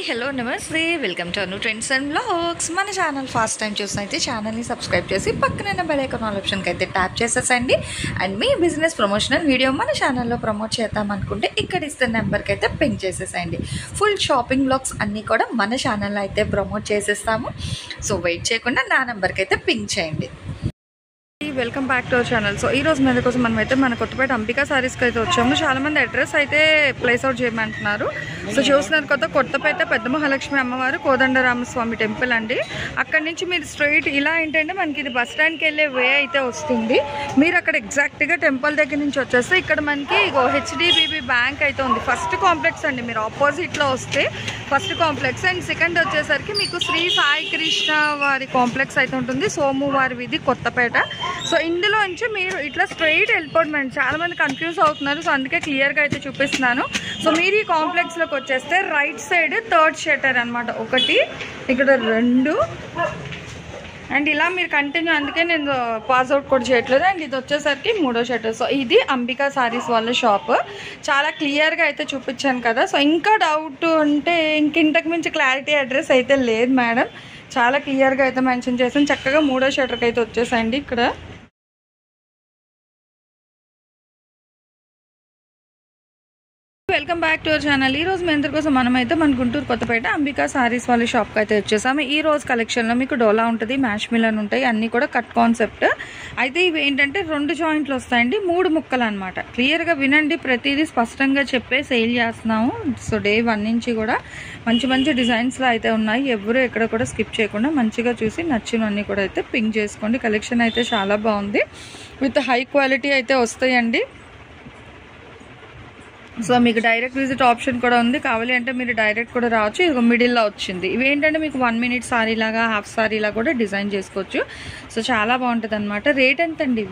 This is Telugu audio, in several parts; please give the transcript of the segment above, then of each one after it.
హలో నమస్తే, welcome to Anu trends and blogs. మన ఛానల్ ఫస్ట్ టైం చూసినైతే ఛానల్ని సబ్స్క్రైబ్ చేసి పక్కన బెల్ ఐకాన్ ఆల్ ఆప్షన్కి అయితే ట్యాప్ చేసేసండి. అండ్ మీ బిజినెస్ ప్రమోషనల్ వీడియో మన ఛానల్లో ప్రమోట్ చేద్దాం అనుకుంటే ఇక్కడ ఇస్తున్న నెంబర్కి అయితే పింక్ చేసేసండి. ఫుల్ షాపింగ్ బ్లాగ్స్ అన్నీ కూడా మన ఛానల్లో అయితే ప్రమోట్ చేసేస్తాము. సో వెయిట్ చేయకుండా నా నెంబర్కి అయితే పింక్ చేయండి. Welcome back to our channel. So ఈ రోజు మీద కోసం మనమైతే మన కొత్తపేట అంబికా సారీస్కి అయితే వచ్చాము. చాలామంది అడ్రస్ అయితే ప్లేస్ అవుట్ చేయమంటున్నారు. సో చూస్తున్నారు కదా, కొత్తపేట పెద్ద మహాలక్ష్మి అమ్మవారు కోదండరామస్వామి టెంపుల్ అండి. అక్కడి నుంచి మీరు స్ట్రైట్ ఇలా ఏంటంటే మనకి ఇది బస్ స్టాండ్కి వెళ్ళే వే అయితే వస్తుంది. మీరు అక్కడ ఎగ్జాక్ట్గా టెంపుల్ దగ్గర నుంచి వచ్చేస్తే ఇక్కడ మనకి హెచ్డిబిబి బ్యాంక్ అయితే ఉంది. ఫస్ట్ కాంప్లెక్స్ అండి. మీరు ఆపోజిట్లో వస్తే ఫస్ట్ కాంప్లెక్స్, అండ్ సెకండ్ వచ్చేసరికి మీకు శ్రీ సాయి కృష్ణ వారి కాంప్లెక్స్ అయితే ఉంటుంది. సోమువారి వీధి కొత్తపేట. సో ఇందులో నుంచి మీరు ఇట్లా స్ట్రైట్ వెళ్ళిపోవడం. చాలా మంది కన్ఫ్యూజ్ అవుతున్నారు, సో అందుకే క్లియర్గా అయితే చూపిస్తున్నాను. సో మీరు ఈ కాంప్లెక్స్లోకి వచ్చేస్తే రైట్ సైడ్ థర్డ్ షట్టర్ అనమాట, ఒకటి ఇక్కడ రెండు, అండ్ ఇలా మీరు కంటిన్యూ, అందుకే నేను పాస్అవుట్ కూడా చేయట్లేదు. అండ్ ఇది వచ్చేసరికి మూడో షట్టర్. సో ఇది అంబికా సారీస్ వాళ్ళ షాప్. చాలా క్లియర్గా అయితే చూపించాను కదా. సో ఇంకా డౌట్ ఉంటే ఇంతకు మించి క్లారిటీ అడ్రస్ అయితే లేదు మేడం. చాలా క్లియర్గా అయితే మెన్షన్ చేసాను. చక్కగా మూడో షట్టర్కి అయితే వచ్చేసండి. ఇక్కడ welcome back to our channel. ఈ రోజు మీ అందరి కోసం మనమైతే మన గుంటూరు కొత్తపేట అంబికా సారీస్ వాళ్ళ షాప్కి అయితే వచ్చేసాము. ఈ రోజు కలెక్షన్లో మీకు డోలా ఉంటుంది, మ్యాష్ మిలన్ ఉంటాయి, అన్నీ కూడా కట్ కాన్సెప్ట్. అయితే ఇవి ఏంటంటే 2 జాయింట్లు వస్తాయండి, 3 ముక్కలు అనమాట. క్లియర్గా వినండి, ప్రతిదీ స్పష్టంగా చెప్పే సేల్ చేస్తున్నాము. సో డే 1 నుంచి కూడా మంచి మంచి డిజైన్స్లో అయితే ఉన్నాయి. ఎవరు ఎక్కడ కూడా స్కిప్ చేయకుండా మంచిగా చూసి నచ్చినవన్నీ కూడా అయితే పింక్ చేసుకోండి. కలెక్షన్ అయితే చాలా బాగుంది, విత్ హై క్వాలిటీ అయితే వస్తాయండి. సో మీకు డైరెక్ట్ విజిట్ ఆప్షన్ కూడా ఉంది. కావాలి అంటే మీరు డైరెక్ట్ కూడా రావచ్చు. ఇది మిడిల్లో వచ్చింది. ఇవి ఏంటంటే మీకు 1 మినిట్ సారీ లాగా, హాఫ్ సారీ లాగా కూడా డిజైన్ చేసుకోవచ్చు. సో చాలా బాగుంటుంది అనమాట. రేట్ ఎంత అండి?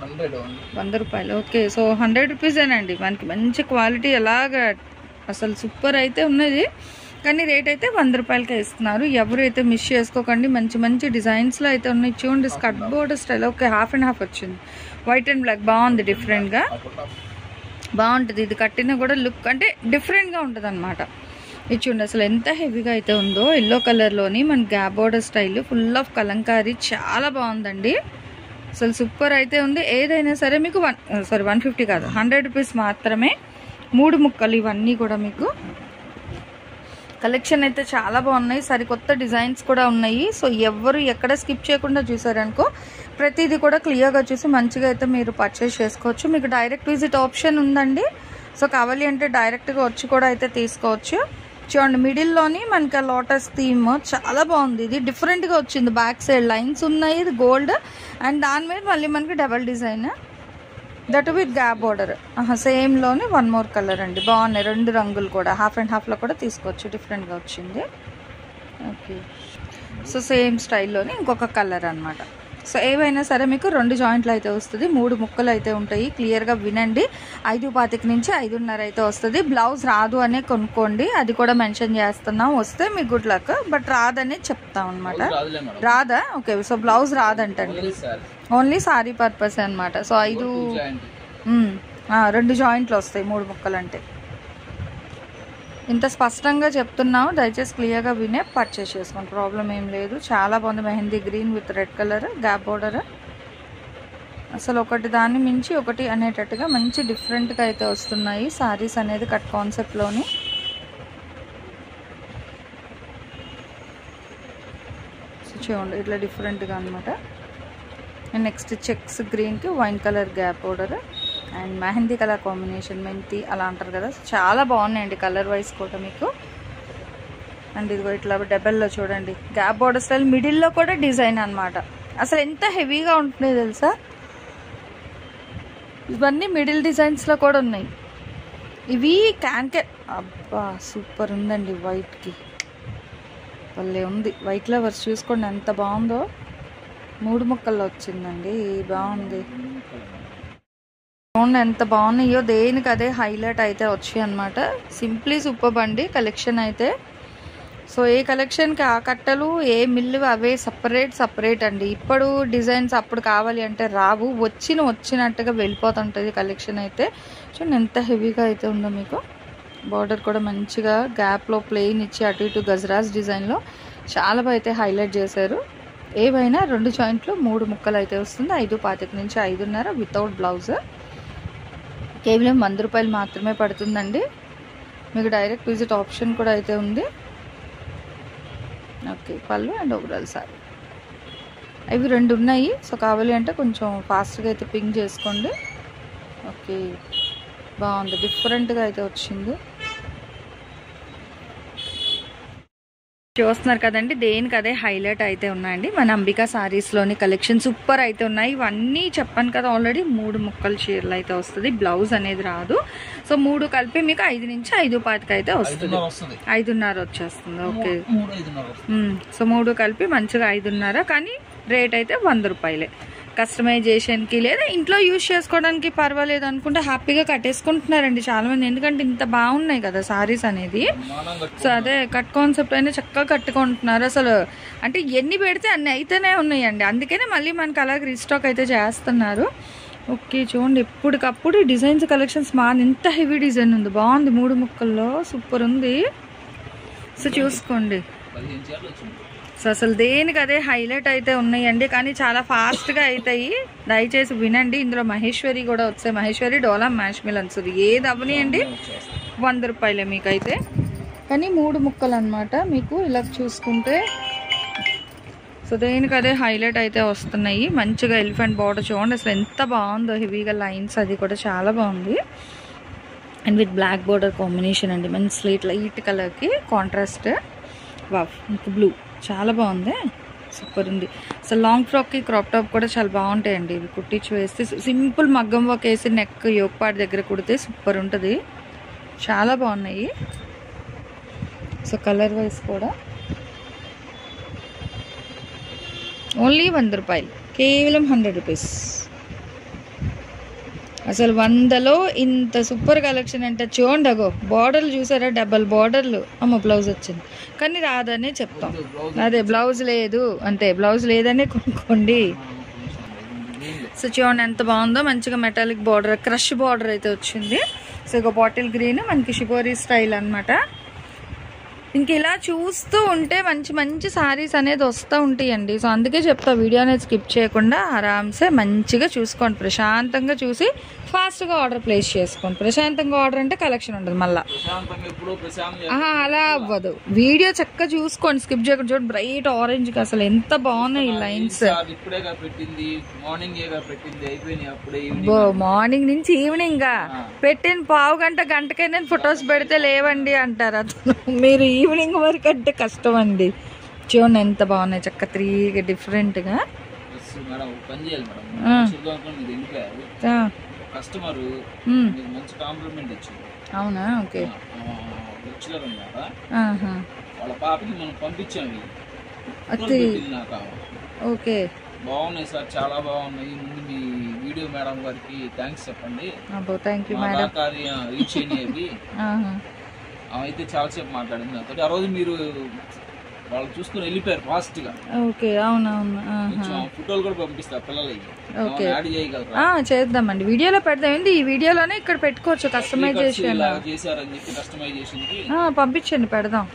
100 రూపాయలు. Okay, so 100 రూపీసేనండి. మనకి మంచి క్వాలిటీ ఎలాగా అసలు సూపర్ అయితే ఉన్నది, కానీ రేట్ అయితే 100 రూపాయలకే ఇస్తున్నారు. ఎవరైతే మిస్ చేసుకోకండి. మంచి మంచి డిజైన్స్లో అయితే ఉన్నాయి. చూడండి, skirt border style. Okay, half and half వచ్చింది, వైట్ అండ్ బ్లాక్. బాగుంది, డిఫరెంట్గా బాగుంటుంది. ఇది కట్టినా కూడా లుక్ అంటే డిఫరెంట్గా ఉంటుంది అనమాట. ఇది చూడండి అసలు ఎంత హెవీగా అయితే ఉందో. ఎల్లో కలర్లోని మన gap border style, full of Kalamkari. చాలా బాగుందండి, అసలు సూపర్ అయితే ఉంది. ఏదైనా సరే మీకు 150 కాదు, 100 రూపీస్ మాత్రమే. 3 ముక్కలు ఇవన్నీ కూడా మీకు. కలెక్షన్ అయితే చాలా బాగున్నాయి, సరికొత్త డిజైన్స్ కూడా ఉన్నాయి. సో ఎవరు ఎక్కడ స్కిప్ చేయకుండా చూసారనుకో ప్రతిదీ కూడా క్లియర్గా చూసి మంచిగా అయితే మీరు పర్చేస్ చేసుకోవచ్చు. మీకు డైరెక్ట్ విజిట్ ఆప్షన్ ఉందండి. సో కావాలి అంటే డైరెక్ట్గా వచ్చి కూడా అయితే తీసుకోవచ్చు. చూడండి, మిడిల్లోని మనకి లోటస్ థీమ్ చాలా బాగుంది. ఇది డిఫరెంట్గా వచ్చింది. బ్యాక్ సైడ్ లైన్స్ ఉన్నాయి, ఇది గోల్డ్, అండ్ దాని మీద మళ్ళీ మనకి double design, that with gap border. సేమ్లోని 1 మోర్ కలర్ అండి. బాగున్నాయి 2 రంగులు కూడా. హాఫ్ అండ్ హాఫ్లో కూడా తీసుకోవచ్చు, డిఫరెంట్గా వచ్చింది. ఓకే, సో సేమ్ స్టైల్లోని ఇంకొక కలర్ అనమాట. సో ఏవైనా సరే మీకు 2 జాయింట్లు అయితే వస్తుంది, 3 ముక్కలు అయితే ఉంటాయి. క్లియర్గా వినండి. 5.25 నుంచి 5:30 అయితే వస్తుంది. బ్లౌజ్ రాదు అనే కొనుక్కోండి, అది కూడా మెన్షన్ చేస్తున్నాం. వస్తే మీకు గుడ్ లక్, బట్ రాదనే చెప్తాం అనమాట. రాదా? ఓకే, సో బ్లౌజ్ రాదంటండి, ఓన్లీ సారీ పర్పస్ అనమాట. సో 2 జాయింట్లు వస్తాయి 3 ముక్కలు అంటే. ఇంత స్పష్టంగా చెప్తున్నాము, దయచేసి క్లియర్గా వినే పర్చేస్ చేసుకోండి, ప్రాబ్లం ఏం లేదు. చాలా బాగుంది. Mehndi green with red colour gap border. అసలు ఒకటి దాన్ని మించి ఒకటి అనేటట్టుగా మంచి డిఫరెంట్గా అయితే వస్తున్నాయి సారీస్ అనేది కట్ కాన్సెప్ట్లోని. చూడండి ఇట్లా డిఫరెంట్గా అనమాట. అండ్ నెక్స్ట్ చెక్స్ గ్రీన్కి wine colour gap border, and mehndi colour combination, మెంతి అలా అంటారు కదా. చాలా బాగున్నాయండి కలర్ వైజ్ కూడా మీకు. అండ్ ఇదిగో ఇట్లా డబల్లో చూడండి, గ్యాప్ బోర్డర్ స్టైల్, మిడిల్లో కూడా డిజైన్ అనమాట. అసలు ఎంత హెవీగా ఉంటుందో తెలుసా. ఇవన్నీ మిడిల్ డిజైన్స్లో కూడా ఉన్నాయి. ఇవి క్యాన్కే, అబ్బా సూపర్ ఉందండి. వైట్కి భలే ఉంది. వైట్ ఫ్లవర్స్ చూసుకోండి ఎంత బాగుందో. 3 ముక్కల్లో వచ్చిందండి, బాగుంది. చూడండి ఎంత బాగున్నాయో, దేనికి అదే హైలైట్ అయితే వచ్చాయి అనమాట. సింప్లీ సూపర్ అండి కలెక్షన్ అయితే. సో ఏ కలెక్షన్కి ఆ కట్టలు, ఏ మిల్లు అవే సపరేట్ అండి. ఇప్పుడు డిజైన్స్ అప్పుడు కావాలి అంటే రావు, వచ్చినట్టుగా వెళ్ళిపోతుంటుంది కలెక్షన్ అయితే. చూడండి ఎంత హెవీగా అయితే ఉందో మీకు. బార్డర్ కూడా మంచిగా గ్యాప్లో ప్లెయిన్ ఇచ్చి అటు ఇటు గజరాజ్ డిజైన్లో చాలా బాగా అయితే హైలైట్ చేశారు. ఏవైనా 2 జాయింట్లు 3 ముక్కలు అయితే వస్తుంది. 5.25 నుంచి 5.5 వితౌట్ బ్లౌజ్. కేవలం 100 రూపాయలు మాత్రమే పడుతుందండి. మీకు డైరెక్ట్ విజిట్ ఆప్షన్ కూడా అయితే ఉంది. ఓకే, పళ్ళు అండ్ ఓవరాల్ సారీ ఇవి 2 ఉన్నాయి. సో కావాలి అంటే కొంచెం ఫాస్ట్గా అయితే పింక్ చేసుకోండి. ఓకే, బాగుంది, డిఫరెంట్గా అయితే వచ్చింది. చూస్తున్నారు కదండి, దేనికి అదే హైలైట్ అయితే ఉన్నాయండి. మన అంబికా సారీస్లోని కలెక్షన్ సూపర్ అయితే ఉన్నాయి. ఇవన్నీ చెప్పాను కదా ఆల్రెడీ 3 ముక్కల చీరలు అయితే వస్తుంది. బ్లౌజ్ అనేది రాదు. సో 3 కలిపి మీకు 5 నుంచి 5.25 అయితే వస్తుంది. 5.5 వచ్చేస్తుంది. ఓకే, సో 3 కలిపి మంచిగా 5.5, కానీ రేట్ అయితే 100 రూపాయలే. కస్టమైజేషన్కి లేదా ఇంట్లో యూజ్ చేసుకోవడానికి పర్వాలేదు అనుకుంటే హ్యాపీగా కట్టేసుకుంటున్నారండి చాలామంది. ఎందుకంటే ఇంత బాగున్నాయి కదా సారీస్ అనేది. సో అదే కట్ కాన్సెప్ట్ అయినా చక్కగా కట్టుకుంటున్నారు. అసలు అంటే ఎన్ని పెడితే అన్ని అయితేనే ఉన్నాయండి. అందుకనే మళ్ళీ మనకు అలాగే రీస్టాక్ అయితే చేస్తున్నారు. ఓకే, చూడండి ఎప్పటికప్పుడు డిజైన్స్ కలెక్షన్స్ ఎంత హెవీ డిజైన్ ఉంది. బాగుంది, 3 ముక్కల్లో సూపర్ ఉంది. సో చూసుకోండి. సో అసలు దేనికి అదే హైలైట్ అయితే ఉన్నాయండి, కానీ చాలా ఫాస్ట్గా అవుతాయి. దయచేసి వినండి. ఇందులో మహేశ్వరి కూడా వచ్చాయి. మహేశ్వరి, డోలా, మ్యాష్ మిలన్స్ ఏది అవనియండి 100 రూపాయలే మీకైతే. కానీ 3 ముక్కలు అనమాట మీకు ఇలా చూసుకుంటే. సో దేనికి అదే హైలైట్ అయితే వస్తున్నాయి. మంచిగా ఎలిఫెంట్ బార్డర్ చూడండి అసలు ఎంత బాగుందో. హెవీగా లైన్స్ అది కూడా చాలా బాగుంది. And with black border combination అండి. మంచి స్లేట్ లైట్ కలర్కి కాంట్రాస్ట్. వావ్, ఇంకా బ్లూ చాలా బాగుంది, సూపర్ ఉంది. అసలు లాంగ్ ఫ్రాక్కి క్రాప్ టాప్ కూడా చాలా బాగుంటాయండి. ఇవి కుట్టించి వేస్తే సింపుల్ మగ్గం వర్క్ వేసి నెక్ యోగపాటి దగ్గర కుడితే సూపర్ ఉంటుంది. చాలా బాగున్నాయి. సో కలర్ వైజ్ కూడా ఓన్లీ 100 రూపాయలు, కేవలం 100 రూపీస్. అసలు 100లో ఇంత సూపర్ కలెక్షన్ అంటే చూడండి. అగో బార్డర్లు చూసారా, డబల్ బార్డర్లు. అమ్మ బ్లౌజ్ వచ్చింది కానీ రాదనే చెప్తాం. అదే బ్లౌజ్ లేదు అంతే, బ్లౌజ్ లేదనే కొనుక్కోండి. సో చూడండి ఎంత బాగుందో. మంచిగా మెటాలిక్ బార్డర్, క్రష్ బార్డర్ అయితే వచ్చింది. సో ఇక బాటిల్ గ్రీన్ మనకి షిబోరీ స్టైల్ అనమాట. ఇంక ఇలా చూస్తూ ఉంటే మంచి మంచి సారీస్ అనేది వస్తూ ఉంటాయండి. సో అందుకే చెప్తా, వీడియో అనేది స్కిప్ చేయకుండా ఆరామ్సే మంచిగా చూసుకోండి. ప్రశాంతంగా చూసి ఫాస్ట్గా ఆర్డర్ ప్లేస్ చేసుకోండి. ప్రశాంతంగా ఆర్డర్ అంటే కలెక్షన్ ఉండదు మళ్ళీ. అలా అవ్వదు. వీడియో చక్కగా చూసుకోండి, స్కిప్ చేయకుండా. చూడండి బ్రైట్ ఆరెంజ్ కి అసలు ఎంత బాగున్నాయి ఈ లైన్స్. మార్నింగ్ నుంచి ఈవినింగ్ పెట్టిన పావు గంటకే నేను ఫొటోస్ పెడితే లేవండి అంటారు. అతను మీరు ఈవినింగ్ వరకు అంటే కష్టం అండి. చూడండి ఎంత బాగున్నాయి, చక్క 3 డిఫరెంట్గా. అవునా, ఓకే. ఓకే, బాగున్నాయి సార్, చాలా బాగున్నాయి. ముందు మీ వీడియో మేడం గారికి థ్యాంక్స్ చెప్పండి. Thank you madam. రీచ్ అయినవి అయితే చాలాసేపు మాట్లాడింది నాతో. ఆ రోజు మీరు వాళ్ళు చూసుకుని వెళ్ళిపోయారు ఫాస్ట్ గా. ఓకే, అవునవును. ఫోటోలు కూడా పంపిస్తా పిల్లలకి. ఓకే, యాడ్ చేయగలరా? చేద్దామండి, వీడియోలో పెడదాం. ఏంది ఈ వీడియోలోనే ఇక్కడ పెట్టుకోవచ్చు. కస్టమైజేషన్ చేశారని చెప్పి కస్టమైజేషన్ కి పంపించండి, పెడదాం.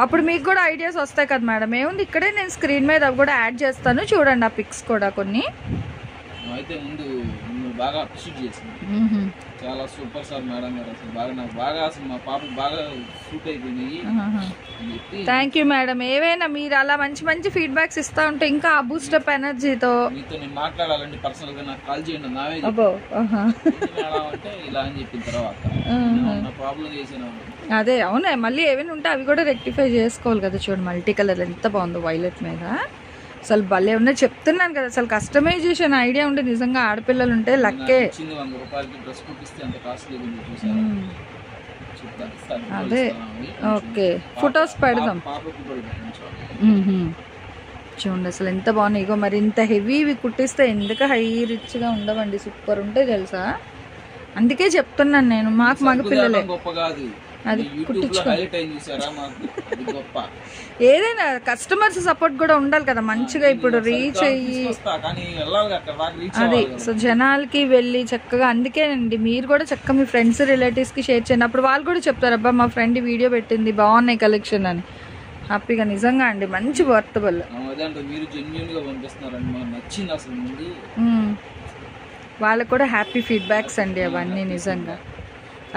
అప్పుడు మీకు కూడా ఐడియాస్ వస్తాయి కదా మేడం. ఏముంది ఇక్కడే నేను స్క్రీన్ మీద కూడా యాడ్ చేస్తాను, చూడండి ఆ పిక్స్ కూడా కొన్ని. అయితే ముందు బాగా అప్రిషియేట్ చేసింది. చాలా సూపర్ సార్ మేడం గారు, అసలు బాగా నాకు బాగా అసలు మా పాపకు బాగా సూట్ అయిపోయినాయి. Thank you madam. ఏవైనా మీరు అలా మంచి మంచి ఫీడ్బ్యాక్స్ ఇస్తా ఉంటే ఇంకా ఆ బూస్టప్ ఎనర్జీతో మీతో నేను మాట్లాడాలంటే పర్సనల్ గా నాకు కాల్ చేయండి. నావే అంటే ఇలా అని చెప్పిన తర్వాత ప్రాబ్లం చేసాను. అదే అవునా, మళ్ళీ ఏమైనా ఉంటే అవి కూడా రెక్టిఫై చేసుకోవాలి కదా. చూడండి మల్టీ కలర్ ఎంత బాగుందో వైలెట్ మీద. అసలు భలే ఉన్నాయి చెప్తున్నాను కదా. అసలు కస్టమైజేషన్ ఐడియా ఉంటే నిజంగా ఆడపిల్లలు ఉంటే లక్కే. అదే ఓకే, ఫొటోస్ పెడదాం. చూడండి అసలు ఎంత బాగున్నాయి. ఇగో మరి ఇంత హెవీవి కుట్టిస్తే ఎందుకు హై రిచ్గా ఉండవండి, సూపర్ ఉంటాయి తెలుసా. అందుకే చెప్తున్నాను నేను, మాకు మగ పిల్లలే. అది కుట్టించుకో. హైలైట్ అయింది చూసారా మాకు, అది గొప్ప. ఏదైనా కస్టమర్స్ సపోర్ట్ కూడా ఉండాలి కదా మంచిగా. ఇప్పుడు రీచ్ అయ్యి కానీ వెళ్ళాలి అక్కడ దాకా రీచ్ అది సో జనాలకి వెళ్ళి చక్కగా. అందుకేనండి మీరు కూడా చక్కగా మీ ఫ్రెండ్స్ రిలేటివ్స్కి షేర్ చేయండి. అప్పుడు వాళ్ళు కూడా చెప్తారు అబ్బా మా ఫ్రెండ్ వీడియో పెట్టింది బాగున్నాయి కలెక్షన్ అని. హ్యాపీగా నిజంగా అండి మంచి వర్తబుల్. అదే మీరు జెన్యూన్ గా పంపిస్తున్నారండి, మాకు నచ్చింది అసలు. ముందు వాళ్ళకు కూడా హ్యాపీ ఫీడ్బ్యాక్స్ అండి అవన్నీ నిజంగా.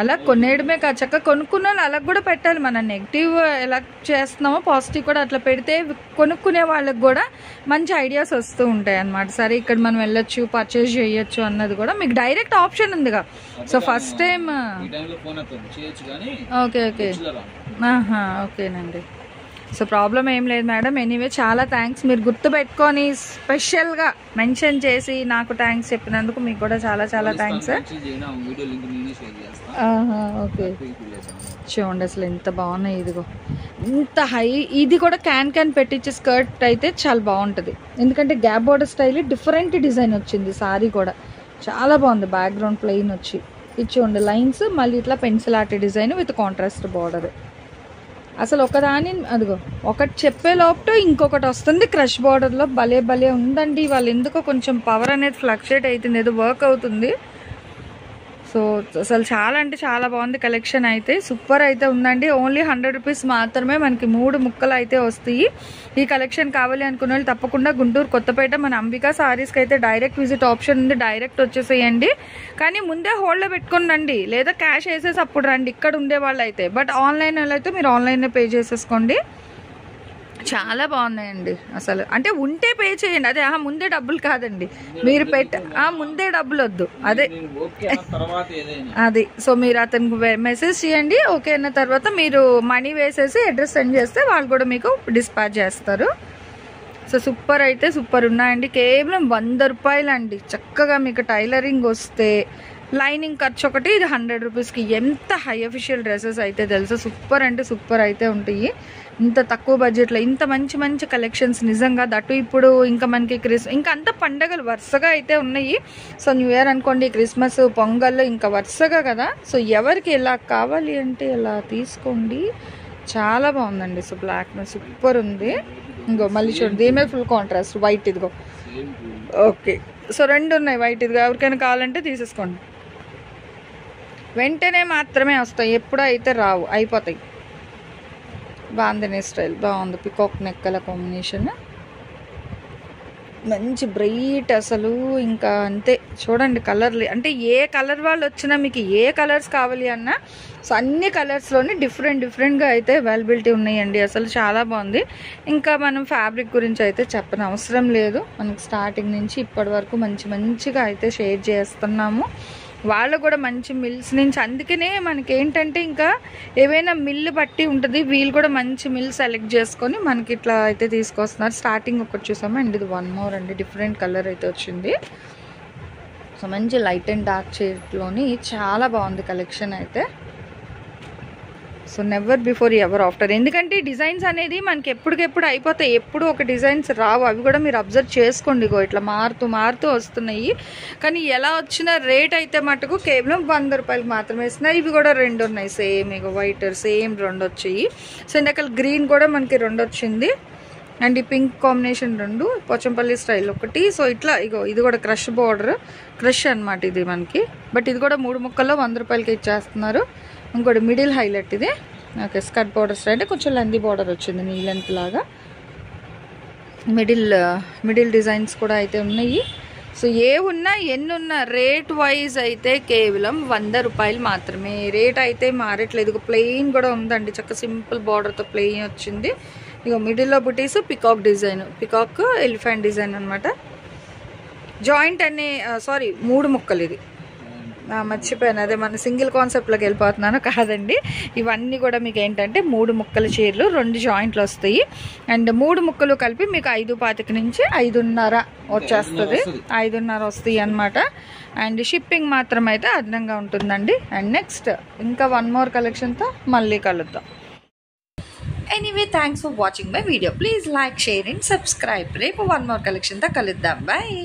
అలా కొనేయడమే కాదు, చక్కగా కొనుక్కున్న వాళ్ళు అలా కూడా పెట్టాలి. మనం నెగిటివ్ ఎలా చేస్తున్నామో పాజిటివ్ కూడా అట్లా పెడితే కొనుక్కునే వాళ్ళకి కూడా మంచి ఐడియాస్ వస్తూ ఉంటాయి అన్నమాట. సరే ఇక్కడ మనం వెళ్ళొచ్చు పర్చేజ్ చేయొచ్చు అన్నది కూడా మీకు డైరెక్ట్ ఆప్షన్ ఉందిగా. So first time okay okay ఓకేనండి. సో ప్రాబ్లం ఏం లేదు మేడం. ఎనీవే చాలా థ్యాంక్స్, మీరు గుర్తుపెట్టుకొని స్పెషల్గా మెన్షన్ చేసి నాకు థ్యాంక్స్ చెప్పినందుకు మీకు కూడా చాలా చాలా థ్యాంక్స్. ఓకే చూడండి అసలు ఎంత బాగున్నాయి. ఇదిగో ఇంత హై, ఇది కూడా క్యాన్ పెట్టించే స్కర్ట్ అయితే చాలా బాగుంటుంది. ఎందుకంటే gap border style different design వచ్చింది. సారీ కూడా చాలా బాగుంది. బ్యాక్గ్రౌండ్ ప్లెయిన్ వచ్చి ఇది చూడండి లైన్స్, మళ్ళీ ఇట్లా pencil art design with contrast border. అసలు ఒకదాని అదిగో ఒకటి చెప్పే లోపల ఇంకొకటి వస్తుంది క్రష్ బార్డర్లో. భలే భలే ఉందండి. వాళ్ళు ఎందుకో కొంచెం పవర్ అనేది ఫ్లక్చుయేట్ అవుతుంది, ఏదో వర్క్ అవుతుంది. సో అసలు చాలా అంటే చాలా బాగుంది కలెక్షన్ అయితే. సూపర్ అయితే ఉందండి. ఓన్లీ 100 రూపీస్ మాత్రమే మనకి 3 ముక్కలు అయితే వస్తాయి. ఈ కలెక్షన్ కావాలి అనుకున్న వాళ్ళు తప్పకుండా గుంటూరు కొత్తపేట మన అంబికా సారీస్కి అయితే డైరెక్ట్ విజిట్ ఆప్షన్ ఉంది, డైరెక్ట్ వచ్చేసేయండి. కానీ ముందే హోల్డ్లో పెట్టుకొని రండి, లేదా క్యాష్ వేసేసి అప్పుడు రండి ఇక్కడ ఉండే వాళ్ళు అయితే. బట్ ఆన్లైన్ వాళ్ళు అయితే మీరు ఆన్లైన్లో పే చేసేసుకోండి. చాలా బాగున్నాయండి అసలు. అంటే ఉంటే పే చేయండి, అదే ముందే డబ్బులు కాదండి మీరు ముందే డబ్బులు వద్దు, అదే అది. సో మీరు అతనికి మెసేజ్ చేయండి, ఓకే అన్న తర్వాత మీరు మనీ వేసేసి అడ్రస్ సెండ్ చేస్తే వాళ్ళు కూడా మీకు డిస్పాచ్ చేస్తారు. సో సూపర్ అయితే సూపర్ ఉన్నాయండి. కేవలం 100 రూపాయలు అండి. చక్కగా మీకు టైలరింగ్ వస్తే లైనింగ్ ఖర్చు ఒకటి, ఇది 100 రూపీస్కి ఎంత హై అఫిషియల్ డ్రెస్సెస్ అయితే తెలుసా. సూపర్ అంటే సూపర్ అయితే ఉంటాయి. ఇంత తక్కువ బడ్జెట్లో ఇంత మంచి మంచి కలెక్షన్స్ నిజంగా. దట్టు ఇప్పుడు ఇంకా మనకి ఇంకా అంత పండగలు వరుసగా అయితే ఉన్నాయి. సో న్యూ ఇయర్ అనుకోండి, క్రిస్మస్, పొంగల్ ఇంకా వరుసగా కదా. సో ఎవరికి ఎలా కావాలి అంటే ఎలా తీసుకోండి. చాలా బాగుందండి. సో బ్లాక్ సూపర్ ఉంది. ఇంకో మళ్ళీ చూడండి దీని మీద ఫుల్ కాంట్రాస్ట్ వైట్. ఇదిగో ఓకే. సో 2 ఉన్నాయి వైట్. ఇదిగో ఎవరికైనా కావాలంటే తీసేసుకోండి. వెంటనే మాత్రమే వస్తాయి, ఎప్పుడో అయితే రావు, అయిపోతాయి. బాందినీ స్టైల్ బాగుంది. పికాక్ నెక్కల కాంబినేషన్ మంచి బ్రైట్ అసలు. ఇంకా అంతే చూడండి కలర్లు. అంటే ఏ కలర్ వాళ్ళు వచ్చినా మీకు ఏ కలర్స్ కావాలి అన్నా సో అన్ని కలర్స్లోని డిఫరెంట్గా అయితే అవైలబిలిటీ ఉన్నాయండి. అసలు చాలా బాగుంది. ఇంకా మనం ఫ్యాబ్రిక్ గురించి అయితే చెప్పని అవసరం లేదు. మనకి స్టార్టింగ్ నుంచి ఇప్పటి వరకు మంచిగా అయితే షేర్ చేస్తున్నాము. వాళ్ళు కూడా మంచి మిల్స్ నుంచి. అందుకనే మనకి ఏంటంటే ఇంకా ఏవైనా మిల్లు బట్టి ఉంటుంది, వీళ్ళు కూడా మంచి మిల్ సెలెక్ట్ చేసుకొని మనకి ఇట్లా అయితే తీసుకొస్తున్నారు. స్టార్టింగ్ ఒకటి చూసాము అండ్ ఇది 1 మోర్ అండి. డిఫరెంట్ కలర్ అయితే వచ్చింది. సో మంచి లైట్ అండ్ డార్క్ షేడ్లోని చాలా బాగుంది కలెక్షన్ అయితే. So never before ever after. ఎందుకంటే డిజైన్స్ అనేది మనకి ఎప్పటికెప్పుడు అయిపోతాయి, ఎప్పుడు ఒక డిజైన్స్ రావు. అవి కూడా మీరు అబ్జర్వ్ చేసుకోండి. ఇట్లా మారుతూ వస్తున్నాయి. కానీ ఎలా వచ్చిన రేట్ అయితే మటుకు కేవలం 100 రూపాయలు మాత్రమే ఇస్తున్నాయి. ఇవి కూడా 2 ఉన్నాయి సేమ్. ఇగో వైట్ సేమ్ 2 వచ్చాయి. సో ఇందాక గ్రీన్ కూడా మనకి 2 వచ్చింది. అండ్ ఈ పింక్ కాంబినేషన్ 2 పోచంపల్లి స్టైల్ ఒకటి. సో ఇట్లా ఇగో ఇది కూడా క్రష్ బార్డర్, క్రష్ అనమాట ఇది మనకి. బట్ ఇది కూడా 3 ముక్కల్లో 100 రూపాయలకి ఇచ్చేస్తున్నారు. ఇంకోటి మిడిల్ హైలైట్ ఇది. ఓకే స్కర్ట్ బార్డర్ స్టైల్ అంటే కొంచెం లెంతీ బార్డర్ వచ్చింది, నీ లెంత్ లాగా. మిడిల్ డిజైన్స్ కూడా అయితే ఉన్నాయి. సో ఏ ఉన్నా ఎన్ని ఉన్నా రేట్ వైజ్ అయితే కేవలం 100 రూపాయలు మాత్రమే. రేట్ అయితే మారట్లేదు. ఇక ప్లెయిన్ కూడా ఉందండి, చక్క సింపుల్ బార్డర్తో ప్లెయిన్ వచ్చింది. ఇక మిడిల్లో బుటీస్ peacock design, peacock elephant design అనమాట. జాయింట్ అనే 3 ముక్కలు. ఇది మర్చిపోయాను, అదే మన సింగిల్ కాన్సెప్ట్లోకి వెళ్ళిపోతున్నాను కాదండి. ఇవన్నీ కూడా మీకు ఏంటంటే 3 ముక్కల చీరలు 2 జాయింట్లు వస్తాయి. అండ్ 3 ముక్కలు కలిపి మీకు 5.25 నుంచి 5.5 వచ్చేస్తుంది. 5.5 వస్తాయి అనమాట. అండ్ షిప్పింగ్ మాత్రం అయితే అదనంగా ఉంటుందండి. అండ్ నెక్స్ట్ ఇంకా 1 మోర్ కలెక్షన్తో మళ్ళీ కలుద్దాం. Anyway thanks for watching my video. Please like, share and subscribe. రేపు 1 మోర్ కలెక్షన్తో కలుద్దాం. బాయ్.